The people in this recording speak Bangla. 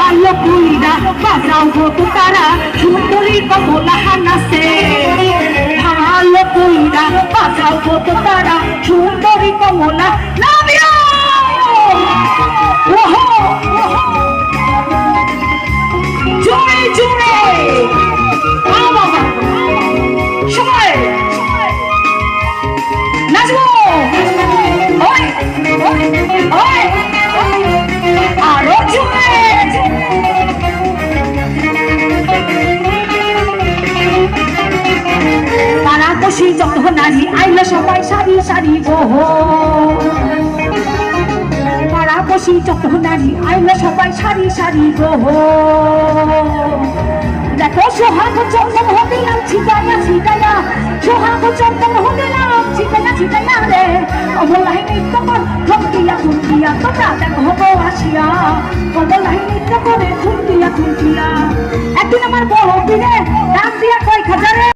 ভালো কইরা বাজাও গো তো তারা সুন্দরী কমলা হানাসে ভালো কইরা বাজাও গো তো তারা সুন্দরী কমলা নামিও ওহো জোরে জোরে বাবা সবাই নাচবো ওই ওই ওই আরো জোরে পাড়া বসি যত নারী আইলো সবাই সারি সারি গো পাড়া বসি যত নারী আইলো সবাই সারি সারি গো দেখো সোহাগ চন্দন হদিলাম ছিটাইয়া ছিটাইয়া সোহাগ চন্দন হদিলাম ছিটাইয়া ছিটাইয়া রে কমলাই নৃত্য কর থমকিয়া থমকিয়া তোমরা দেখো গো আসিয়া কমলাই নৃত্য করে থমকিয়া থমকিয়া একদিন আমার বড় দিনে